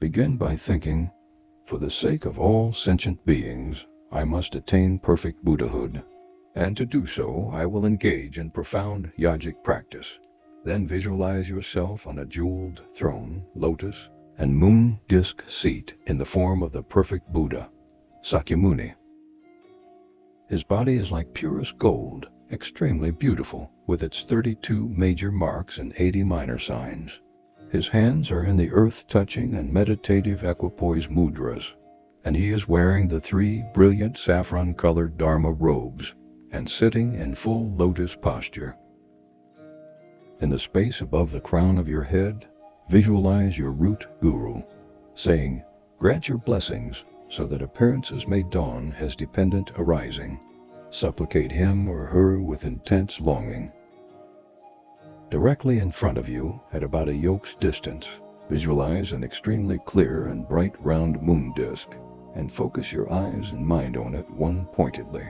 Begin by thinking, for the sake of all sentient beings, I must attain perfect Buddhahood, and to do so I will engage in profound yogic practice. Then visualize yourself on a jeweled throne, lotus, and moon disk seat in the form of the perfect Buddha, Sakyamuni. His body is like purest gold, extremely beautiful, with its 32 major marks and 80 minor signs. His hands are in the earth-touching and meditative equipoise mudras, and he is wearing the 3 brilliant saffron-colored dharma robes and sitting in full lotus posture. In the space above the crown of your head, visualize your root guru, saying, "Grant your blessings so that appearances may dawn as dependent arising." Supplicate him or her with intense longing. Directly in front of you, at about a yoke's distance, visualize an extremely clear and bright round moon disk, and focus your eyes and mind on it one-pointedly.